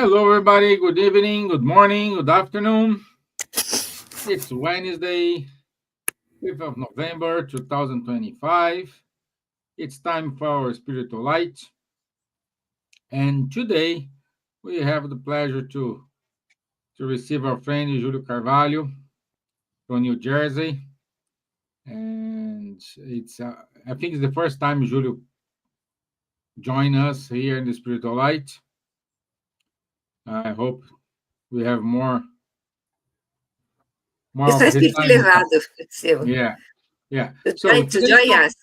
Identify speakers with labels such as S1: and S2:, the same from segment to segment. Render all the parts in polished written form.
S1: Hello, everybody. Good evening, good morning, good afternoon. It's Wednesday, 5th of November, 2025. It's time for our spiritual light. And today we have the pleasure to receive our friend Julio Carvalho from New Jersey. And I think it's the first time Julio joined us here in the spiritual light. I hope we have more
S2: Isso é
S1: of his
S2: espírito
S1: time with us.
S2: elevado, seu.
S1: Yeah, yeah.
S2: To
S1: So
S2: join us.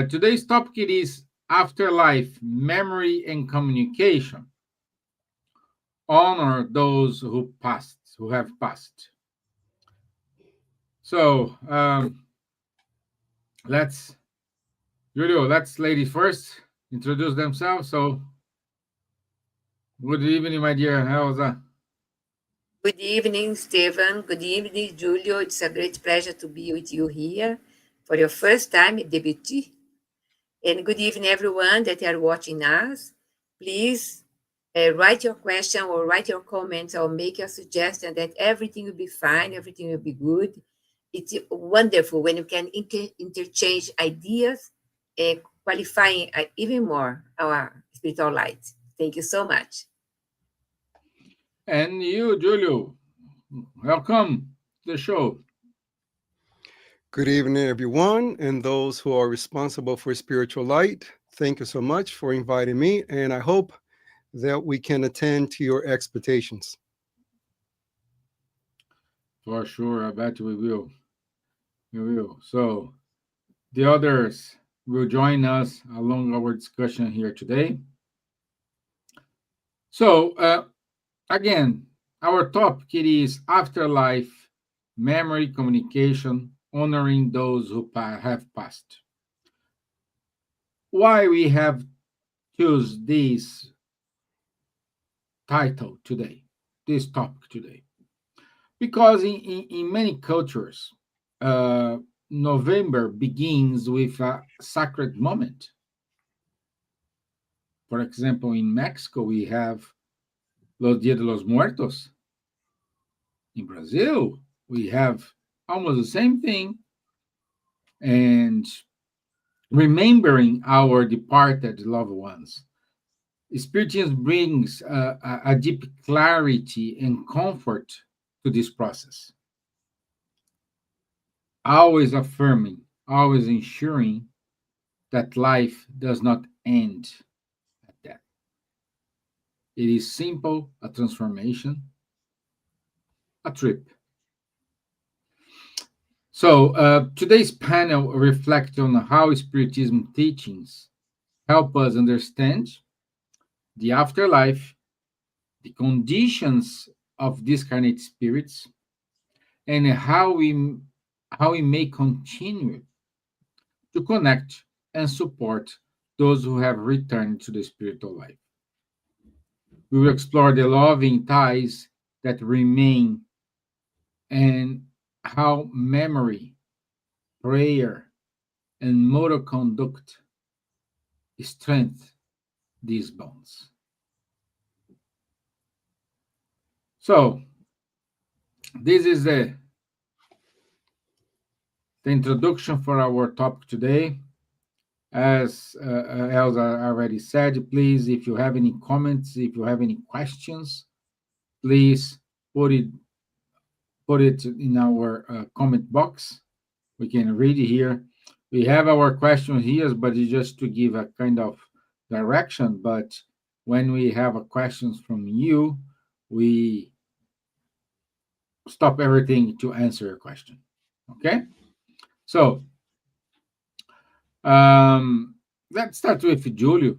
S1: Today's topic it is afterlife, memory and communication. Honor those who have passed. So let's Julio, let's ladies first introduce themselves. So good evening, my dear Elsa.
S2: Good evening, Stevan. Good evening, Julio. It's a great pleasure to be with you here for your first time debut. And good evening, everyone that are watching us. Please write your question or write your comments or make your suggestion that everything will be fine, everything will be good. It's wonderful when you can interchange ideas, qualifying even more our spiritual light. Thank you so much.
S1: And you, Julio, welcome to the show.
S3: Good evening, everyone, and those who are responsible for spiritual light. Thank you so much for inviting me, and I hope that we can attend to your expectations.
S1: For sure, I bet we will. We will. So the others will join us along our discussion here today. So again, our topic it is afterlife, memory, communication, honoring those who have passed. Why we have choose this title today, this topic today? Because in many cultures, November begins with a sacred moment. For example, in Mexico, we have Los Dia de los Muertos. In Brazil, we have almost the same thing. And remembering our departed loved ones. Spiritism brings a deep clarity and comfort to this process. Always affirming, always ensuring that life does not end at death. It is simple, a transformation, a trip. So today's panel reflects on how Spiritism teachings help us understand the afterlife, the conditions of discarnate spirits, and how we may continue to connect and support those who have returned to the spiritual life. We will explore the loving ties that remain and how memory, prayer, and moral conduct strengthen these bonds. So, this is the introduction for our topic today. As Elsa already said, please, if you have any comments, if you have any questions, please put it in our comment box. We can read it here. We have our question here, but it's just to give a kind of direction. But when we have a questions from you, we stop everything to answer your question. Okay? So let's start with Julio.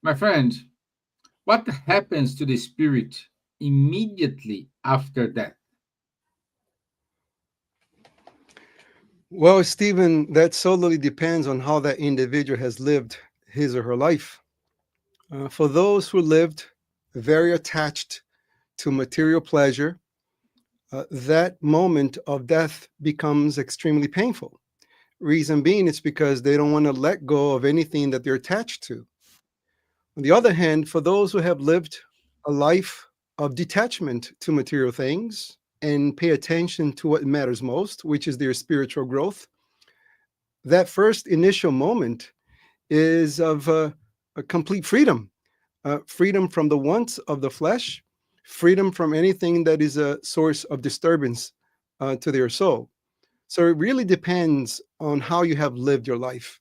S1: My friend, what happens to the spirit immediately after death?
S3: Well, Stephen, that solely depends on how that individual has lived his or her life. For those who lived very attached to material pleasure, that moment of death becomes extremely painful. Reason being, it's because they don't want to let go of anything that they're attached to. On the other hand, for those who have lived a life of detachment to material things and pay attention to what matters most, which is their spiritual growth, that first initial moment is of a complete freedom, freedom from the wants of the flesh, freedom from anything that is a source of disturbance to their soul. So it really depends on how you have lived your life.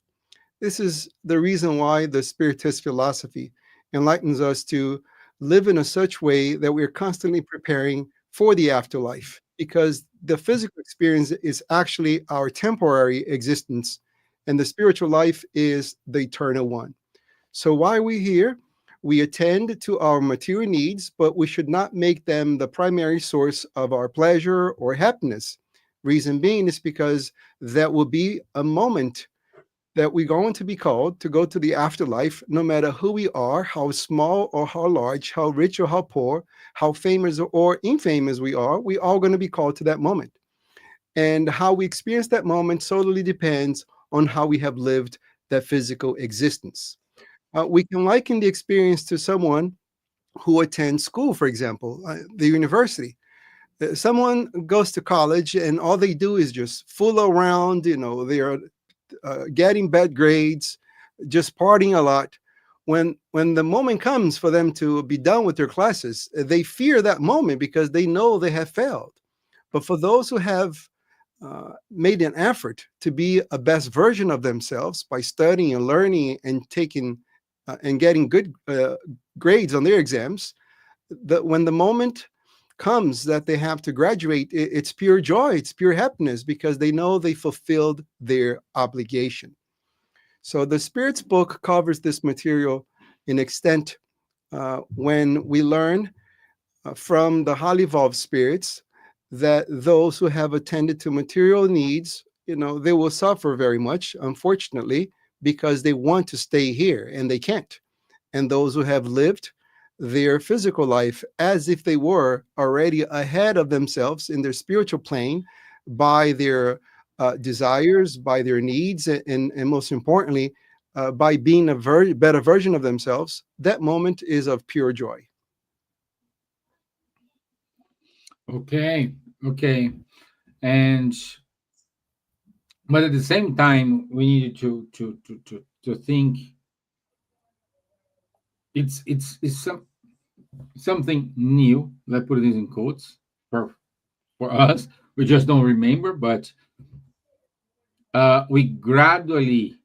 S3: This is the reason why the Spiritist philosophy enlightens us to live in a such way that we're constantly preparing for the afterlife, because the physical experience is actually our temporary existence, and the spiritual life is the eternal one. So while we're here, we attend to our material needs, but we should not make them the primary source of our pleasure or happiness. Reason being is because that will be a moment that we're going to be called to go to the afterlife, no matter who we are, how small or how large, how rich or how poor, how famous or infamous we are, we're all going to be called to that moment. And how we experience that moment solely depends on how we have lived that physical existence. We can liken the experience to someone who attends school, for example, the university. Someone goes to college and all they do is just fool around, they're getting bad grades, just partying a lot. When the moment comes for them to be done with their classes, they fear that moment because they know they have failed. But for those who have made an effort to be a best version of themselves by studying and learning and taking and getting good grades on their exams, that when the moment comes that they have to graduate, it's pure joy, it's pure happiness because they know they fulfilled their obligation. So the Spirit's book covers this material in extent when we learn from the highly evolved spirits that those who have attended to material needs, they will suffer very much, unfortunately, because they want to stay here and they can't. And those who have lived their physical life as if they were already ahead of themselves in their spiritual plane by their desires, by their needs, and most importantly, by being a better version of themselves, that moment is of pure joy.
S1: Okay, okay. And but at the same time, we need to think it's something new. Let's put it in quotes for us. We just don't remember, but we gradually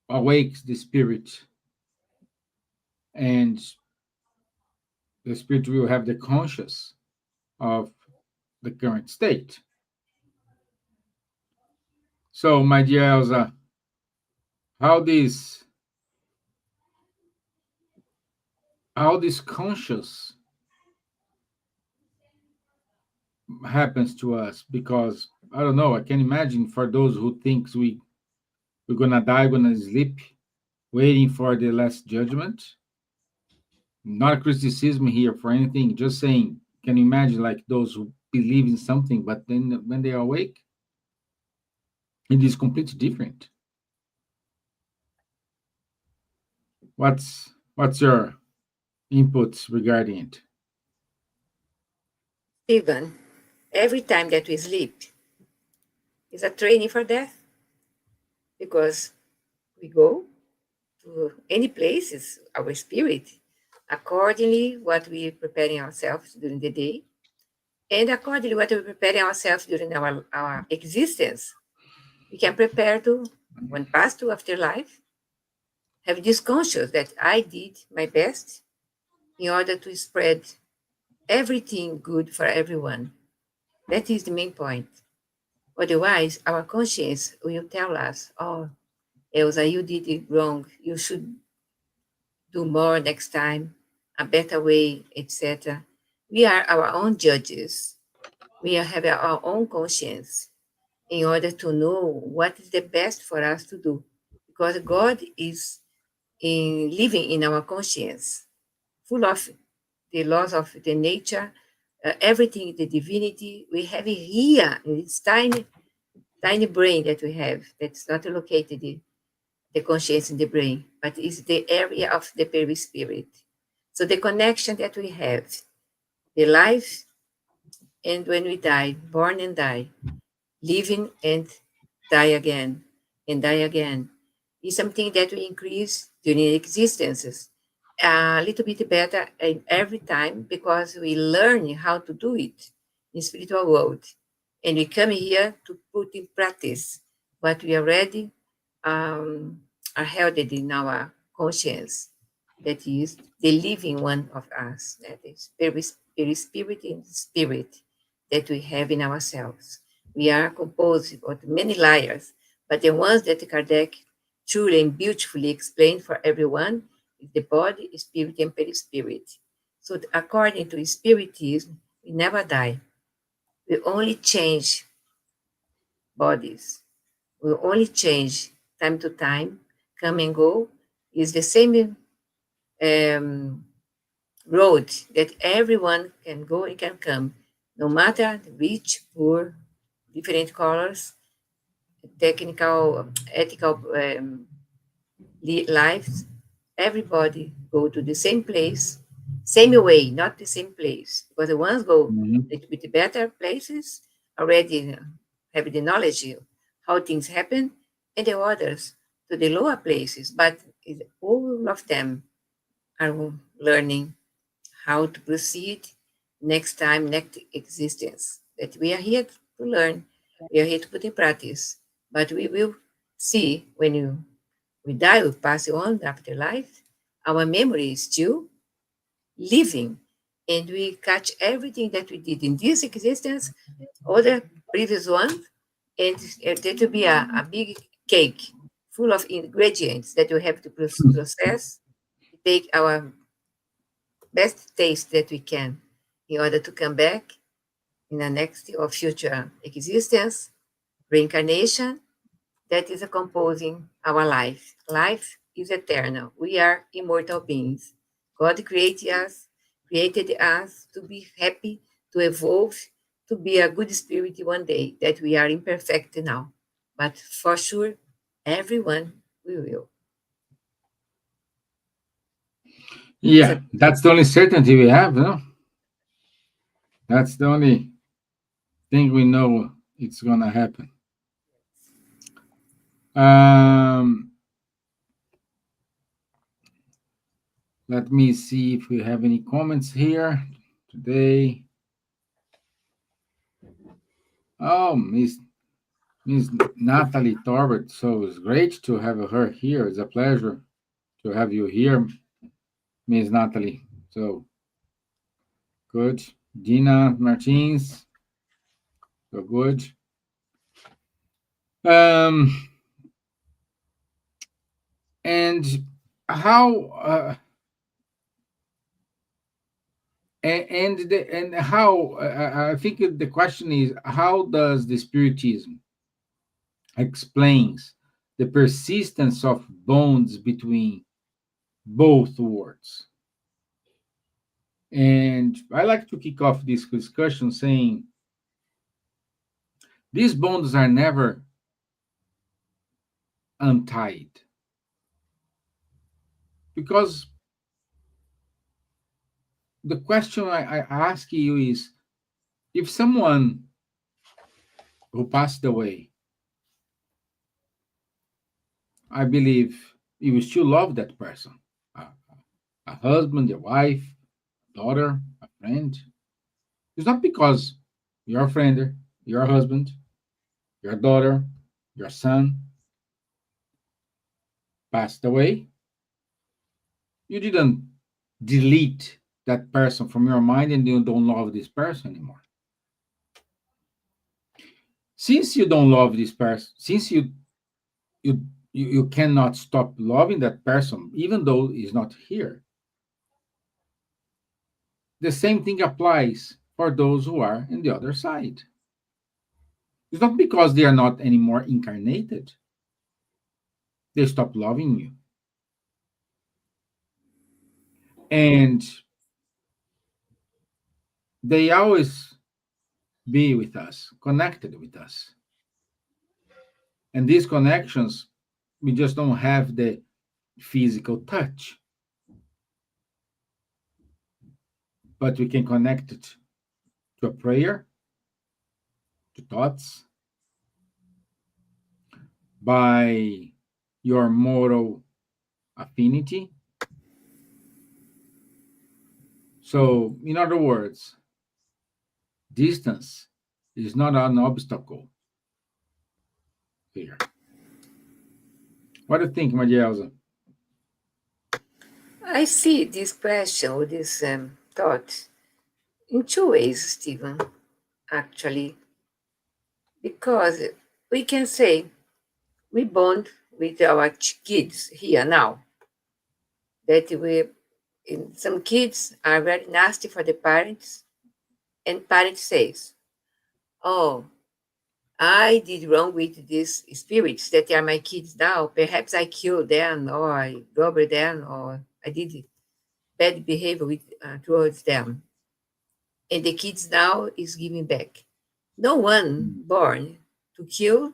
S1: awakes the spirit, and the spirit will have the conscious of the current state. So, my dear Elsa, how this how this conscious happens to us, because I don't know, I can imagine for those who thinks we're gonna die, gonna sleep, waiting for the last judgment. Not criticism here for anything, just saying, can you imagine like those who believe in something, but then when they are awake, it is completely different. What's your inputs regarding it?
S2: Steven, every time that we sleep is a training for death because we go to any places, our spirit, accordingly what we preparing ourselves during the day, and accordingly what we preparing ourselves during our existence. We can prepare to, when pass to afterlife, have this conscious that I did my best in order to spread everything good for everyone. That is the main point. Otherwise, our conscience will tell us, oh, Elsa, you did it wrong. You should do more next time, a better way, etc. We are our own judges. We have our own conscience in order to know what is the best for us to do. Because God is living in our conscience, full of the laws of the nature, everything, the divinity. We have it here in this tiny, tiny brain that we have that's not located the conscience in the brain, but it's the area of the perispirit. So the connection that we have, the life and when we die, born and die, living and die again, and die again, is something that we increase during existences a little bit better in every time because we learn how to do it in spiritual world, and we come here to put in practice what we already um, are held in our conscience, that is the living one of us, that is very spirit in spirit that we have in ourselves. We are composed of many layers, but the ones that Kardec truly and beautifully explained for everyone is the body, spirit, and perispirit. So according to Spiritism, we never die. We only change bodies. We only change time to time, come and go. Is the same um, road that everyone can go and can come, no matter rich, poor, different colors, technical, ethical lives. Everybody go to the same place, same way, not the same place. Because the ones go
S1: Mhm.
S2: with the better places already have the knowledge of how things happen, and the others to the lower places. But all of them are learning how to proceed next time, next existence. That we are here to learn, we are here to put in practice. But we will see when we die, we pass on after life. Our memory is still living, and we catch everything that we did in this existence, or the previous one, and there to be a big cake full of ingredients that we have to process, take our best taste that we can in order to come back in the next or future existence, reincarnation, that is a composing our life. Life is eternal. We are immortal beings. God created us to be happy, to evolve, to be a good spirit one day, that we are imperfect now. But for sure, everyone we will. It's
S1: Yeah,
S2: a
S1: that's the only certainty we have, no? That's the only thing we know it's gonna happen. Um, Let me see if we have any comments here today. Oh, Miss Natalie Torbert. So it's great to have her here. It's a pleasure to have you here, Miss Natalie. So good. Dina Martins. So good. Um, and how and how I think the question is, how does the Spiritism explains the persistence of bonds between both worlds? And I like to kick off this discussion saying these bonds are never untied, because the question I ask you is, if someone who passed away, I believe you will still love that person, a, a husband, a wife, daughter, a friend. It's not because your friend, your husband, your daughter, your son passed away, you didn't delete that person from your mind and you don't love this person anymore. Since you don't love this person, since you you cannot stop loving that person even though he's not here, the same thing applies for those who are in the other side. It's not because they are not anymore incarnated, they stop loving you. And they always be with us, connected with us. And these connections We just don't have the physical touch, but we can connect it to a prayer, to thoughts, by your moral affinity. So, in other words, distance is not an obstacle here. What do you think, Maria Elsa?
S2: I see this question or this thought in two ways, Stephen, actually, because we can say we bond with our kids here now, that some kids are very nasty for the parents, and parents says, oh, I did wrong with these spirits that are my kids now. Perhaps I killed them, or I robbed them, or I did bad behavior towards them. And the kids now is giving back. No one born to kill,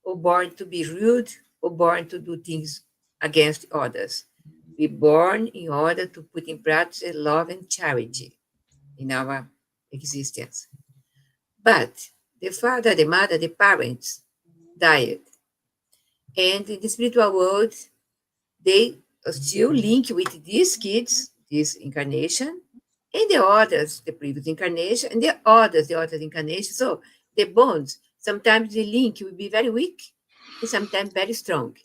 S2: or born to be rude, or born to do things against others. We born in order to put in practice love and charity in our existence. But the father, the mother, the parents died. And in the spiritual world, they still link with these kids, this incarnation, and the others, the previous incarnation, and the other incarnation. So the bonds, sometimes the link will be very weak and sometimes very strong.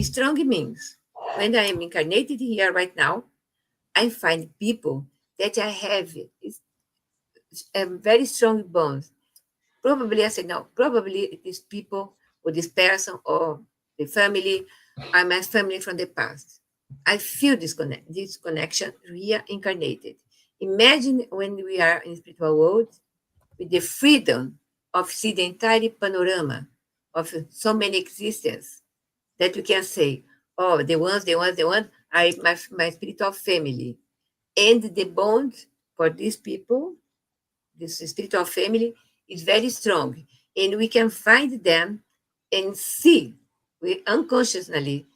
S2: Strong means when I am incarnated here right now, I find people that I have very strong bonds. Probably I said no, probably these people or this person or the family are my family from the past. I feel this connection reincarnated. Imagine when we are in the spiritual world with the freedom of see the entire panorama of so many existences that we can say, oh, the ones are my spiritual family. And the bond for these people, this spiritual family, is very strong. And we can find them and see, we unconsciously,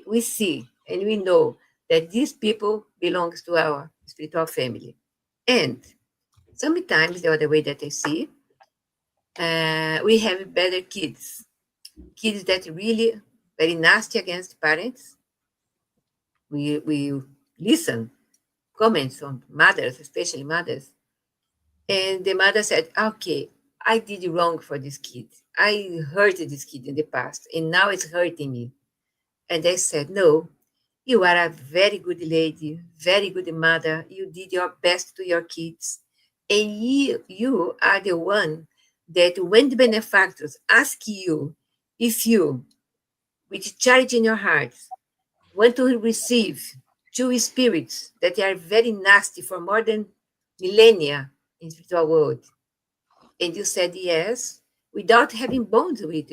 S2: we see and we know that these people belongs to our spiritual family. And sometimes the other way that I see, we have better kids that really very nasty against parents. We listen comments from mothers, especially mothers, and the mother said, "Okay, I did wrong for this kid. I hurt this kid in the past, and now it's hurting me." And I said, "No, you are a very good lady, very good mother. You did your best to your kids, and you are the one that when the benefactors ask you if you, with charity in your heart, want to receive two spirits that are very nasty for more than millennia in the spiritual world, and you said yes, without having bonds with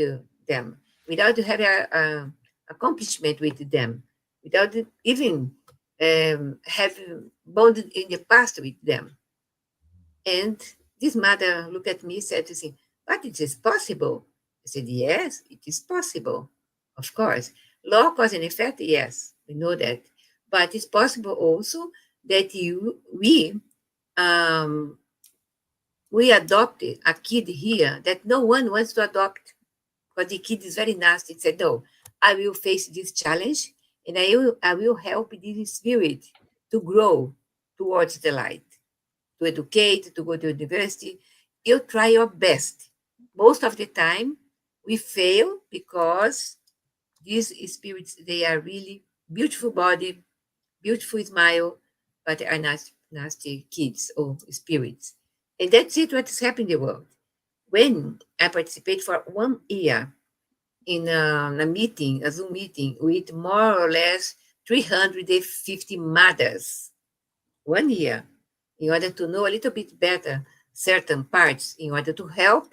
S2: them, without having a accomplishment with them, without even having bonded in the past with them." And this mother looked at me and said to me, "But it is possible." I said, "Yes, it is possible. Of course. Law, cause and effect, yes, we know that. But it's possible also that um, we adopted a kid here that no one wants to adopt, but the kid is very nasty. It said, no, I will face this challenge and I will help this spirit to grow towards the light, to educate, to go to university. You try your best. Most of the time, we fail because these spirits, they are really beautiful body, beautiful smile, but they are nasty kids or spirits. And that's it, what's happening in the world. When I participate for 1 year in a meeting, a Zoom meeting, with more or less 350 mothers, 1 year, in order to know a little bit better certain parts, in order to help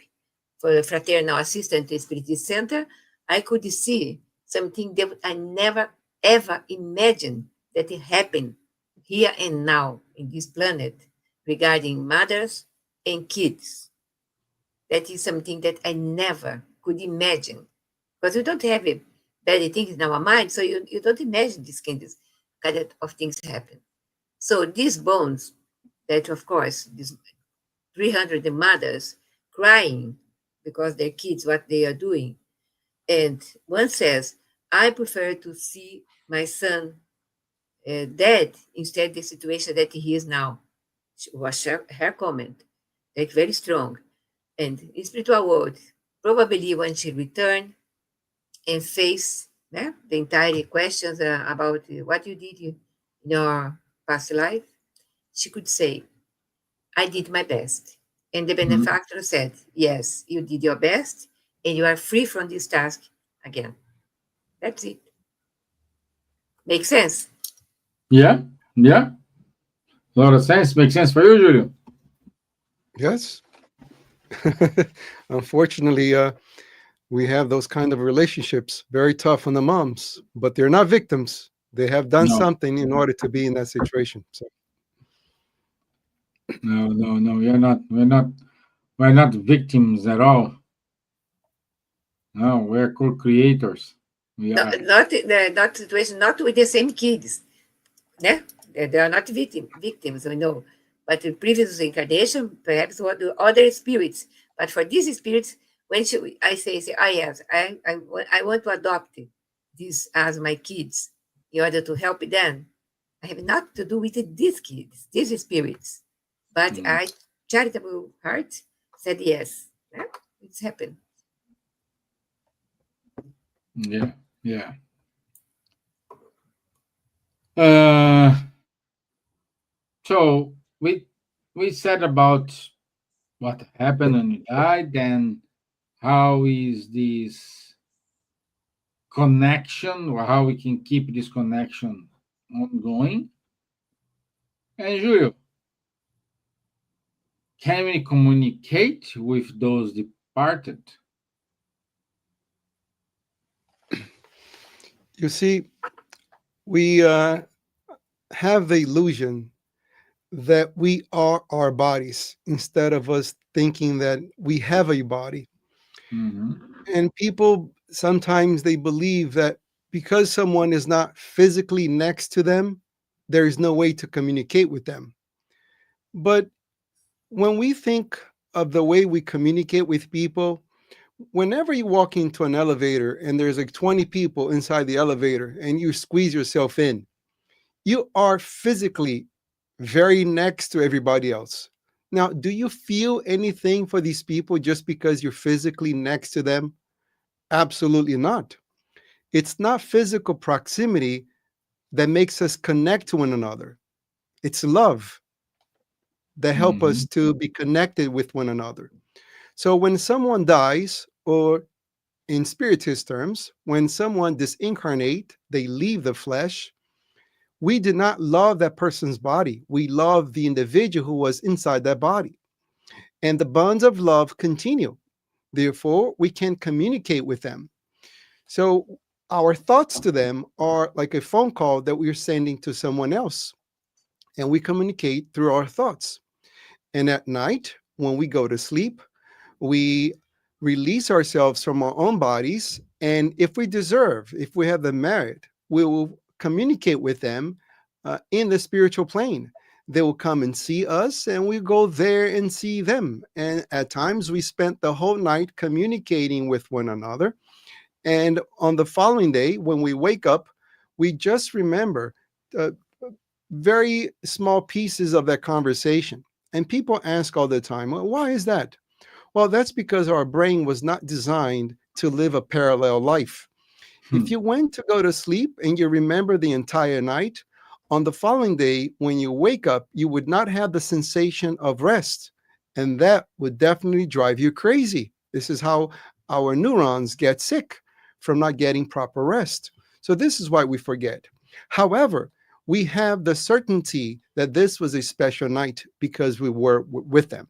S2: for the fraternal assistant to Spiritist Center, I could see something that I never ever imagined that it happened here and now in this planet regarding mothers and kids. That is something that I never could imagine because we don't have bad things in our mind, so you don't imagine these kind of things happen. So these bones, that of course, these 300 mothers crying because their kids, what they are doing. And one says, I prefer to see my son dead instead the situation that he is now. Was her comment. Like very strong. And in spiritual world, probably when she returned and face the entire questions about what you did in your past life, she could say, I did my best. And the
S1: Mhm.
S2: benefactor said, yes, you did your best and you are free from this task again. That's it. Makes sense?
S1: Yeah, yeah. A lot of sense. Makes sense for you, Julio.
S3: Yes. Unfortunately, we have those kind of relationships. Very tough on the moms, but they're not victims. They have done
S1: No,
S3: something in order to be in that situation. So
S1: no, no, no. You're not. We're not victims at all. No, we're co-creators. We
S2: Not,
S1: are.
S2: not situation, not with the same kids. Yeah? They are not victims, we know. But in previous incarnation, perhaps what the other spirits. But for these spirits, when I say, ah, yes, I want to adopt these as my kids in order to help them. I have not to do with these kids, these spirits. But
S1: Mm,
S2: I, charitable heart, said yes. Yeah? It's happened.
S1: yeah, yeah. Uh, so we said about what happened when you died, then how is this connection, or how we can keep this connection ongoing. And Julio, can we communicate with those departed?
S3: you see, we have the illusion that we are our bodies instead of us thinking that we have a body.
S1: Mhm.
S3: And people sometimes they believe that because someone is not physically next to them, there is no way to communicate with them. But when we think of the way we communicate with people, whenever you walk into an elevator and there's like 20 people inside the elevator and you squeeze yourself in, you are physically very next to everybody else. Now, do you feel anything for these people just because you're physically next to them? Absolutely not. It's not physical proximity that makes us connect to one another. It's love that help us
S1: Mhm.
S3: to be connected with one another. So when someone dies, or in spiritist terms, when someone disincarnate, they leave the flesh, we did not love that person's body. We love the individual who was inside that body. And the bonds of love continue. Therefore, we can communicate with them. So our thoughts to them are like a phone call that we're sending to someone else. And we communicate through our thoughts. And at night, when we go to sleep, we release ourselves from our own bodies. And if we deserve, if we have the merit, we will communicate with them in the spiritual plane. They will come and see us, and we go there and see them. And at times, we spent the whole night communicating with one another. And on the following day, when we wake up, we just remember uh, very small pieces of that conversation. And people ask all the time, well, why is that? Well, that's because our brain was not designed to live a parallel life.
S1: Hmm.
S3: If you went to go to sleep and you remember the entire night, on the following day, when you wake up, you would not have the sensation of rest. And that would definitely drive you crazy. This is how our neurons get sick from not getting proper rest. So, this is why we forget. However, we have the certainty that this was a special night because we were with them.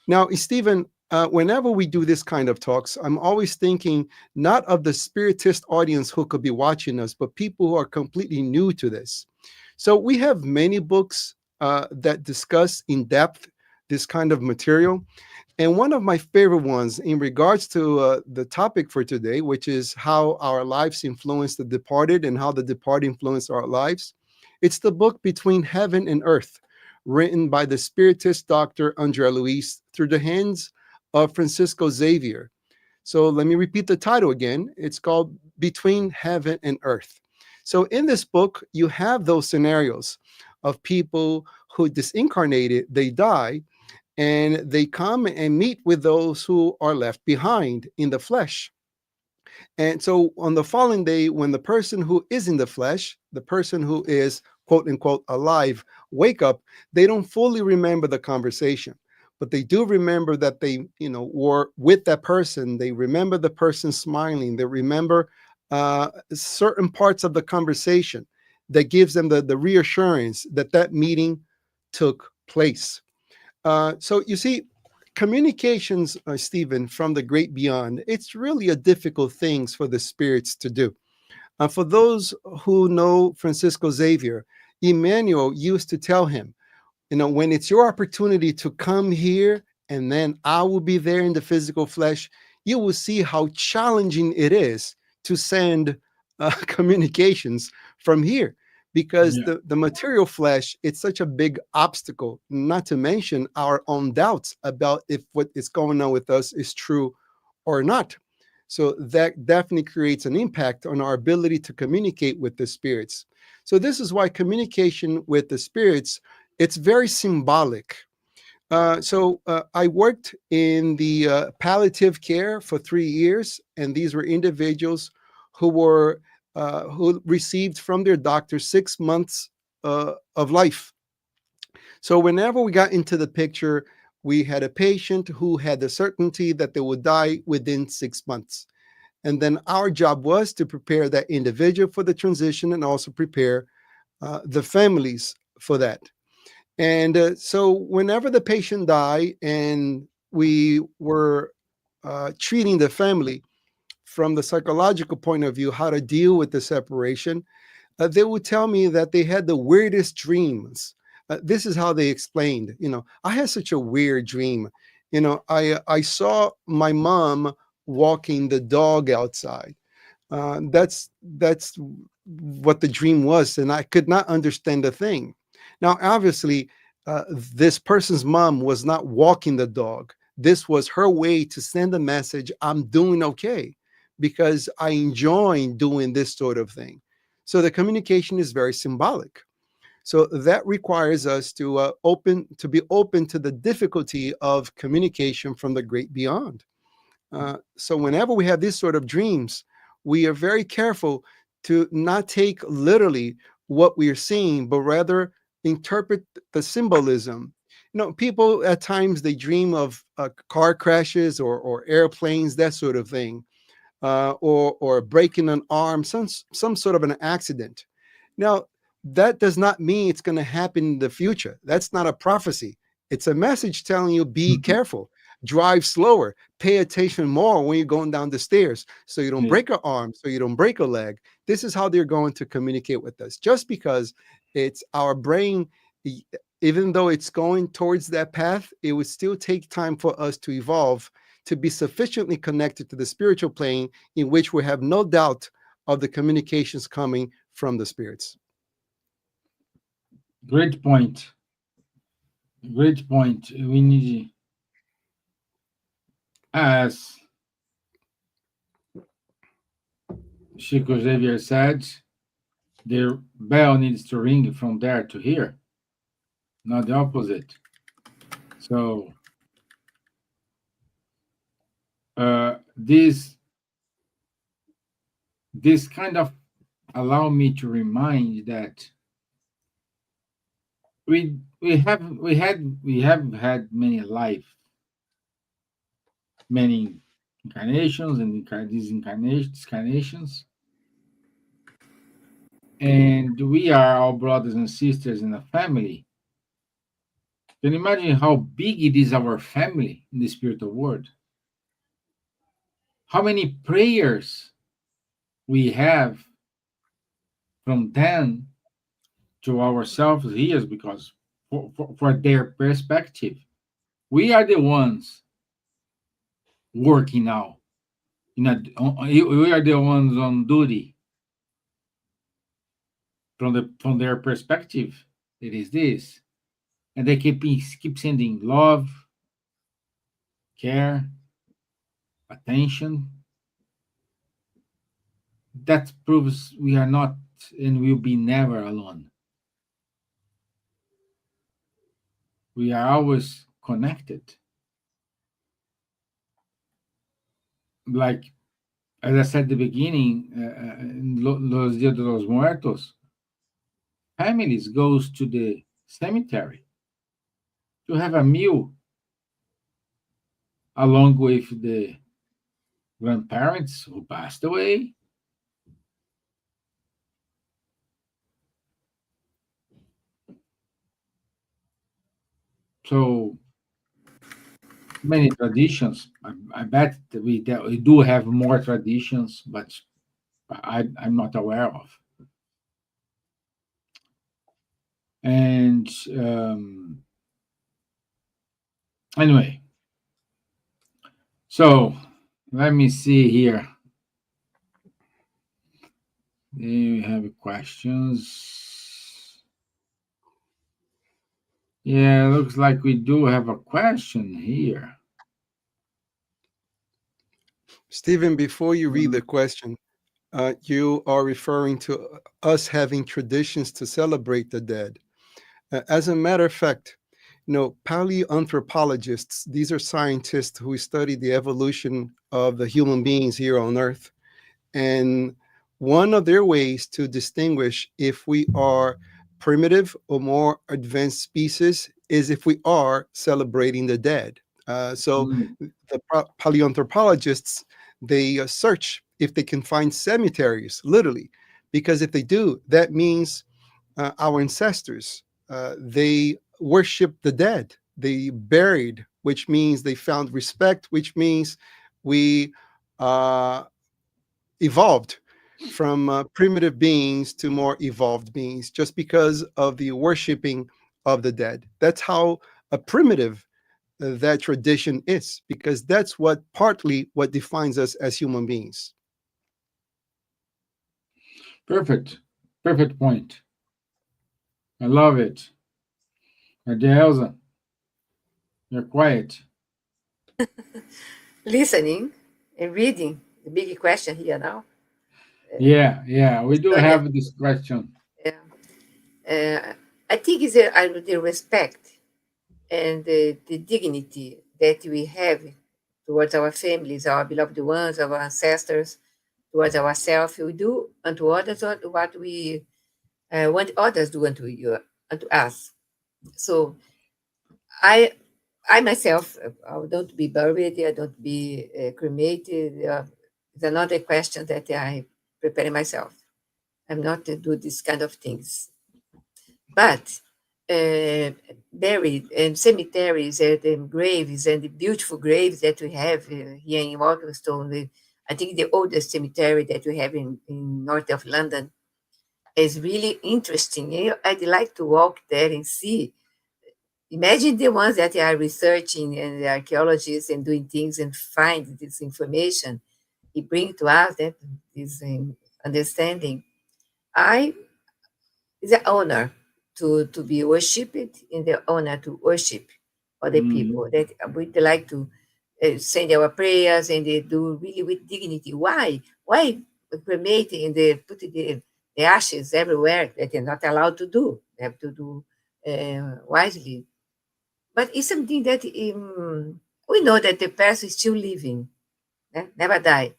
S3: Now, Stephen, whenever we do this kind of talks, I'm always thinking not of the spiritist audience who could be watching us, but people who are completely new to this. So we have many books that discuss in depth this kind of material. And one of my favorite ones in regards to the topic for today, which is how our lives influence the departed and how the departed influence our lives. It's the book Between Heaven and Earth, written by the Spiritist Dr. Andre Luis through the hands of Francisco Xavier. So let me repeat the title again. It's called Between Heaven and Earth. So in this book, you have those scenarios of people who disincarnated, they die, and they come and meet with those who are left behind in the flesh. And so on the following day, when the person who is in the flesh, the person who is quote unquote alive, wake up, they don't fully remember the conversation, but they do remember that they, were with that person. They remember the person smiling. They remember certain parts of the conversation that gives them the reassurance that that meeting took place. So you see, communications, Stephen, from the great beyond, it's really a difficult thing for the spirits to do. For those who know Francisco Xavier, Emmanuel used to tell him, when it's your opportunity to come here and then I will be there in the physical flesh, you will see how challenging it is to send communications from here, because
S1: Yeah.
S3: the material flesh, it's such a big obstacle, not to mention our own doubts about if what is going on with us is true or not. So that definitely creates an impact on our ability to communicate with the spirits. So this is why communication with the spirits, it's very symbolic. I worked in the palliative care for 3 years, and these were individuals who received from their doctor 6 months of life. So whenever we got into the picture, we had a patient who had the certainty that they would die within 6 months. And then our job was to prepare that individual for the transition and also prepare the families for that. And so whenever the patient died and we were treating the family from the psychological point of view, how to deal with the separation, they would tell me that they had the weirdest dreams. This is how they explained, I had such a weird dream. I saw my mom walking the dog outside. That's what the dream was, and I could not understand the thing. Now, obviously, this person's mom was not walking the dog. This was her way to send a message: I'm doing okay, because I enjoy doing this sort of thing. So the communication is very symbolic. So that requires us to be open to the difficulty of communication from the great beyond. So whenever we have these sort of dreams, we are very careful to not take literally what we are seeing, but rather interpret the symbolism. People at times, they dream of car crashes or airplanes, that sort of thing, or breaking an arm, some sort of an accident. Now, that does not mean it's going to happen in the future. That's not a prophecy. It's a message telling you, be careful, drive slower, pay attention more when you're going down the stairs, so you don't
S1: Yeah.
S3: break an arm, so you don't break a leg. This is how they're going to communicate with us. Just because it's our brain, even though it's going towards that path, it would still take time for us to evolve to be sufficiently connected to the spiritual plane in which we have no doubt of the communications coming from the spirits.
S1: Great point. Great point. We need, as Chico Xavier said, the bell needs to ring from there to here, not the opposite. So this kind of allow me to remind that we have had many life, many incarnations and discarnations, and we are all brothers and sisters in a family. Can you imagine how big it is, our family in the spiritual world? How many prayers we have from them to ourselves here, because for their perspective. We are the ones working now. We are the ones on duty. From their perspective, it is this, and they keep sending love, care, attention. That proves we are not and will be never alone. We are always connected. Like as I said at the beginning, in Los Dias de los Muertos, families goes to the cemetery to have a meal along with the grandparents who passed away. So many traditions. I bet that we do have more traditions, but I'm not aware of. And anyway, so let me see here. Do you have questions? Yeah, looks like we do have a question here.
S3: Stephen, before you read
S1: Mhm.
S3: the question, you are referring to us having traditions to celebrate the dead. As a matter of fact, paleoanthropologists, these are scientists who study the evolution of the human beings here on Earth. And one of their ways to distinguish if we are primitive or more advanced species is if we are celebrating the dead. So
S1: Mm,
S3: the paleoanthropologists, they search if they can find cemeteries, literally, because if they do, that means our ancestors, they worship the dead. They buried, which means they found respect, which means we uh, evolved from primitive beings to more evolved beings just because of the worshiping of the dead. That's how a primitive that tradition is, because that's what partly what defines us as human beings.
S1: perfect. Perfect point. I love it. Dear Elsa, you're quiet.
S2: Listening and reading, the big question here now.
S1: Yeah, we do
S2: Historia.
S1: have this question.
S2: Yeah. I think it's the respect and the dignity that we have towards our families, our beloved ones, our ancestors, towards ourselves. We do unto others what we want others do unto you, unto us. So I, I myself, I don't be buried. I don't be cremated. It's another question that I prepare myself. I'm not to do this kind of things. But buried in cemeteries and graves and the beautiful graves that we have here in Walthamstow, I think the oldest cemetery that we have in north of London is really interesting. I'd like to walk there and see. Imagine the ones that are researching and the archaeologists and doing things and find this information. It brings to us that this understanding. I It's an honor to be worshipped and the honor to worship other
S1: Mhm.
S2: people that we'd like to send our prayers and they do really with dignity. Why cremate and they put the ashes everywhere that they're not allowed to do? They have to do wisely. But it's something that we know that the person is still living, never die.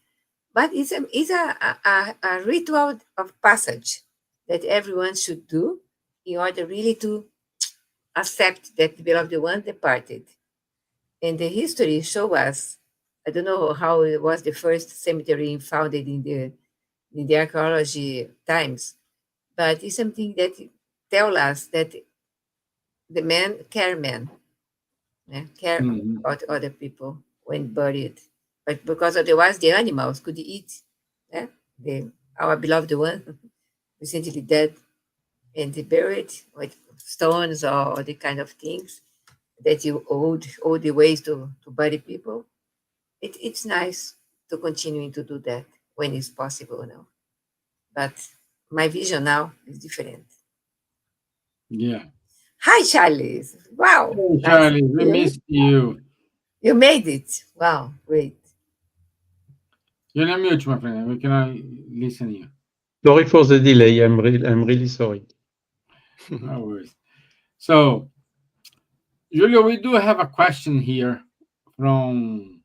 S2: But it's a ritual of passage that everyone should do in order really to accept that the beloved one departed. And the history show us, I don't know how it was the first cemetery founded in the archaeology times, but it's something that tell us that the man, care
S1: Mhm.
S2: about other people when buried. But because otherwise the animals could eat eh, our beloved one, recently dead, and they buried with stones or the kind of things. that you all the ways to bury people. It's nice to continue to do that when it's possible now. But my vision now is different.
S1: Yeah.
S2: Hi, Charlie. Wow,
S1: Hey,
S2: nice to
S1: Charlie, we
S2: see you.
S1: missed you.
S2: You made it. Wow, great.
S1: You're on mute, my friend. We cannot listen to you.
S4: Sorry for the delay. I'm really sorry.
S1: No worries. So, Julio, we do have a question here from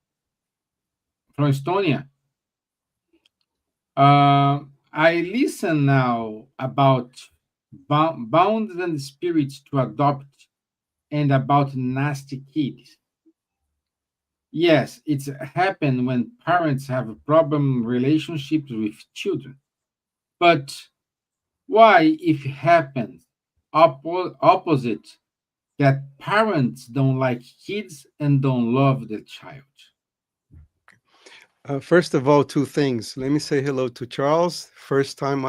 S1: Estonia. I listen now about bound and spirits to adopt and about nasty kids. Yes, it's happened when parents have problem relationships with children. But why, if it happens opposite, that parents don't like kids and don't love the child?
S3: First of all, two things. Let me say hello to Charles. First time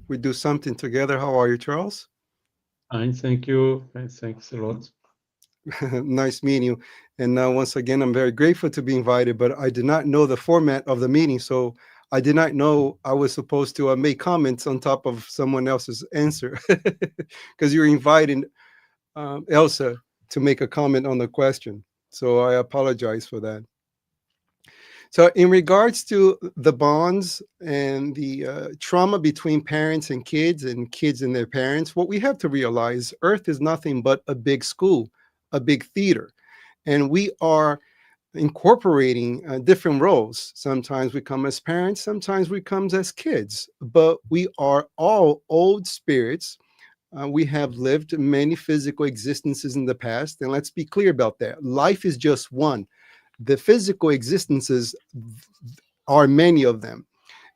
S3: we do something together. How are you, Charles?
S4: Fine, thank you. Thanks a lot.
S3: Nice meeting you. And once again, I'm very grateful to be invited, but I did not know the format of the meeting. So I did not know I was supposed to make comments on top of someone else's answer because you're inviting Elsa to make a comment on the question. So I apologize for that. So in regards to the bonds and the trauma between parents and kids and their parents, what we have to realize, Earth is nothing but a big school, a big theater. And we are incorporating different roles. Sometimes we come as parents, sometimes we come as kids, but we are all old spirits. We have lived many physical existences in the past. And let's be clear about that. Life is just one. The physical existences are many of them.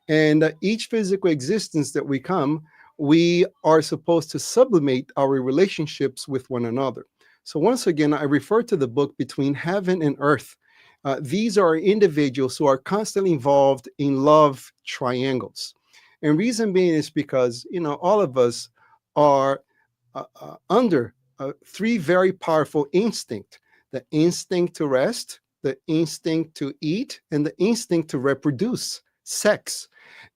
S3: And each physical existence that we come, we are supposed to sublimate our relationships with one another. So once again, I refer to the book Between Heaven and Earth. These are individuals who are constantly involved in love triangles. And reason being is because, all of us are under three very powerful instincts: the instinct to rest, the instinct to eat, and the instinct to reproduce, sex.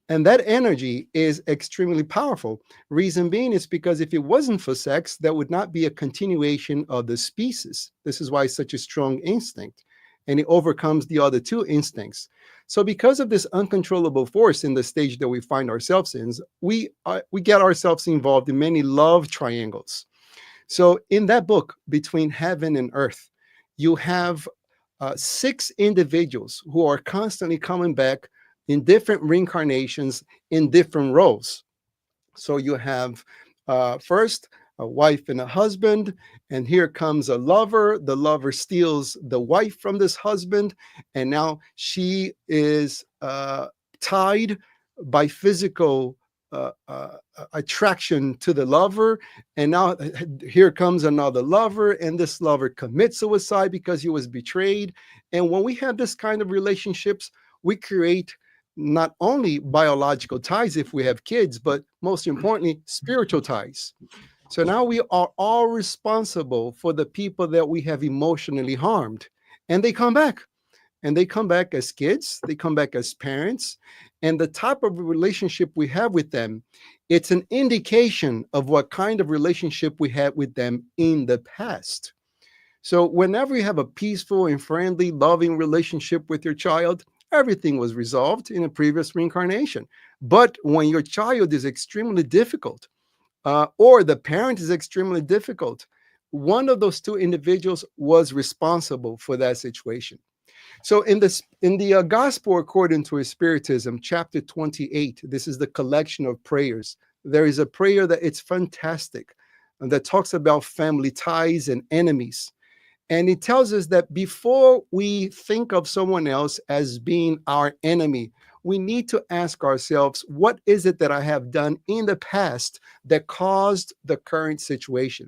S3: And that energy is extremely powerful. Reason being is because if it wasn't for sex, there would not be a continuation of the species. This is why it's such a strong instinct. And it overcomes the other two instincts. So because of this uncontrollable force in the stage that we find ourselves in, we get ourselves involved in many love triangles. So in that book, Between Heaven and Earth, you have 6 individuals who are constantly coming back in different reincarnations in different roles. So you have first a wife and a husband, and here comes a lover. The lover steals the wife from this husband, and now she is tied by physical attraction to the lover. And now here comes another lover, and this lover commits suicide because he was betrayed. And when we have this kind of relationships, we create not only biological ties if we have kids, but most importantly, spiritual ties. So now we are all responsible for the people that we have emotionally harmed. And they come back. And they come back as kids, they come back as parents. And the type of relationship we have with them, it's an indication of what kind of relationship we had with them in the past. So whenever you have a peaceful and friendly, loving relationship with your child, everything was resolved in a previous reincarnation. But when your child is extremely difficult, or the parent is extremely difficult, one of those two individuals was responsible for that situation. So in the Gospel according to Spiritism, chapter 28, this is the collection of prayers. There is a prayer that it's fantastic, and that talks about family ties and enemies. And it tells us that before we think of someone else as being our enemy, we need to ask ourselves, what is it that I have done in the past that caused the current situation?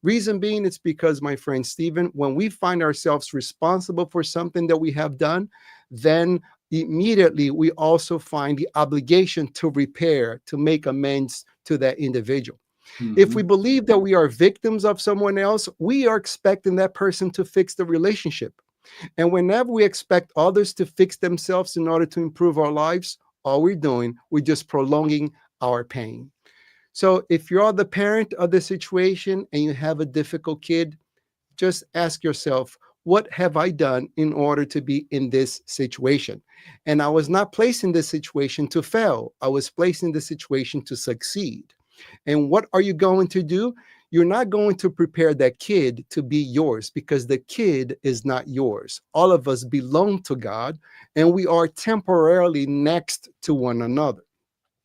S3: Reason being, it's because, my friend Stevan, when we find ourselves responsible for something that we have done, then immediately we also find the obligation to repair, to make amends to that individual. If we believe that we are victims of someone else, we are expecting that person to fix the relationship. And whenever we expect others to fix themselves in order to improve our lives, all we're doing, we're just prolonging our pain. So if you're the parent of the situation and you have a difficult kid, just ask yourself, what have I done in order to be in this situation? And I was not placed in this situation to fail. I was placed in this situation to succeed. And what are you going to do? You're not going to prepare that kid to be yours, because the kid is not yours. All of us belong to God, and we are temporarily next to one another.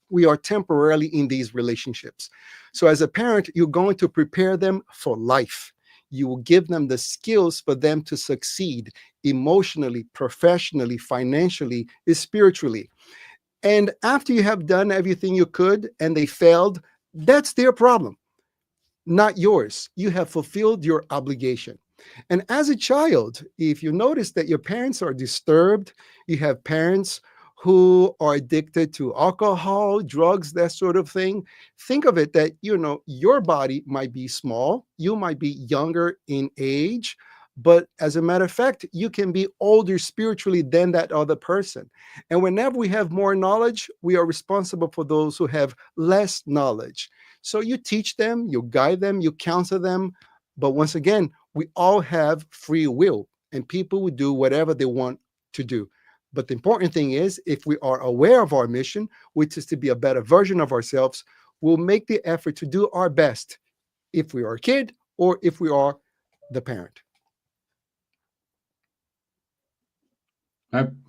S3: We are temporarily in these relationships. So as a parent, you're going to prepare them for life. You will give them the skills for them to succeed emotionally, professionally, financially, spiritually. And after you have done everything you could and they failed, that's their problem, not yours. You have fulfilled your obligation. And as a child, if you notice that your parents are disturbed, you have parents who are addicted to alcohol, drugs, that sort of thing, think of it that, your body might be small, you might be younger in age, but as a matter of fact, you can be older spiritually than that other person. And whenever we have more knowledge, we are responsible for those who have less knowledge. So you teach them, you guide them, you counsel them. But once again, we all have free will, and people will do whatever they want to do. But the important thing is, if we are aware of our mission, which is to be a better version of ourselves, we'll make the effort to do our best, if we are a kid or if we are the parent.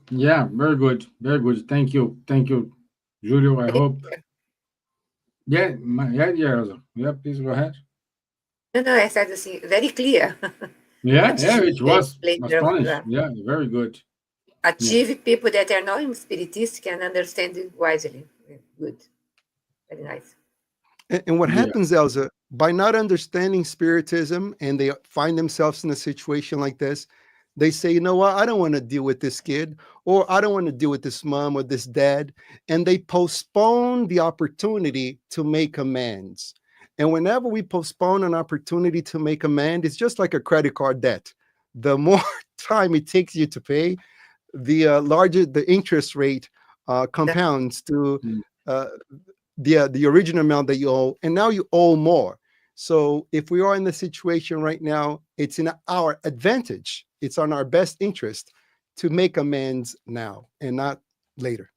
S1: Yeah, very good. Very good. Thank you. Thank you, Julio. I hope. Yeah, Elsa. Yeah, please go ahead.
S2: No, I said very clear.
S1: Yeah,
S2: Achieve
S1: it was
S2: later,
S1: astonishing. Yeah, very good.
S2: Achieve people that are not spiritists can understand it wisely. Good. Very nice.
S3: And what
S1: Yeah.
S3: happens, Elsa, by not understanding Spiritism and they find themselves in a situation like this, they say, you know what, I don't want to deal with this kid, or I don't want to deal with this mom or this dad. And they postpone the opportunity to make amends. And whenever we postpone an opportunity to make amends, it's just like a credit card debt. The more time it takes you to pay, the larger the interest rate compounds to the original amount that you owe, and now you owe more. So if we are in the situation right now, it's in our advantage. It's on our best interest to make amends now and not later.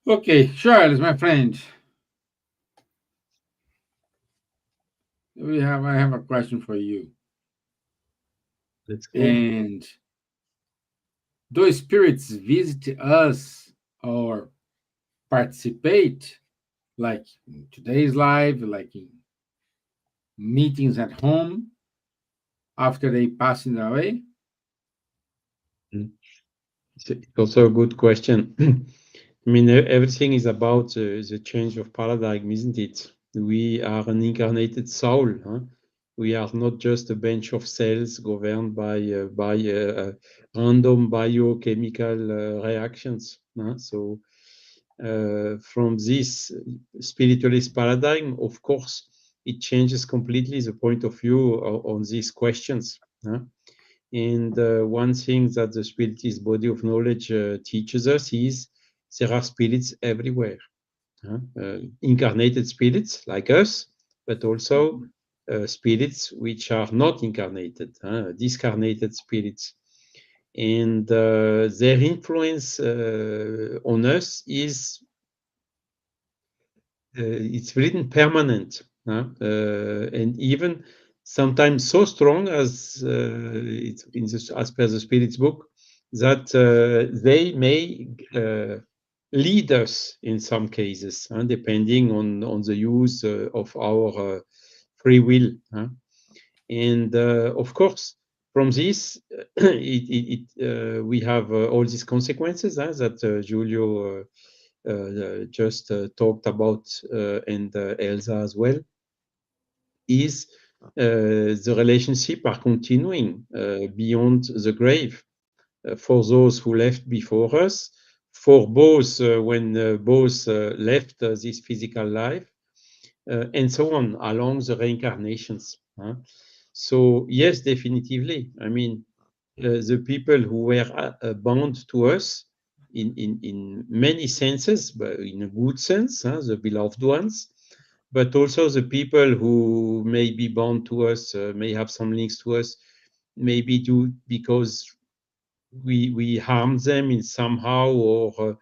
S1: Okay, Charles, my friend. I have a question for you.
S4: Let's go.
S1: And do spirits visit us or participate, like in today's life, like in meetings at home, after they passing away?
S4: It's also a good question. I mean, everything is about the change of paradigm, isn't it? We are an incarnated soul. Huh? We are not just a bunch of cells governed by random biochemical reactions. Huh? So, from this spiritualist paradigm, of course, it changes completely the point of view on these questions. Huh? And one thing that the spiritist body of knowledge teaches us is there are spirits everywhere. Incarnated spirits like us, but also spirits which are not incarnated, discarnated spirits. And their influence on us is it's written permanent, and even sometimes so strong as it's as per the Spirit's book that they may lead us in some cases, depending on the use of our free will. And of course, from this, we have all these consequences that Giulio just talked about, and Elsa as well, is the relationship are continuing beyond the grave for those who left before us, for both when both left this physical life, and so on along the reincarnations. So yes, definitively. I mean, the people who were bound to us in many senses, but in a good sense, the beloved ones, but also the people who may be bound to us, may have some links to us, maybe do because we harm them in somehow, or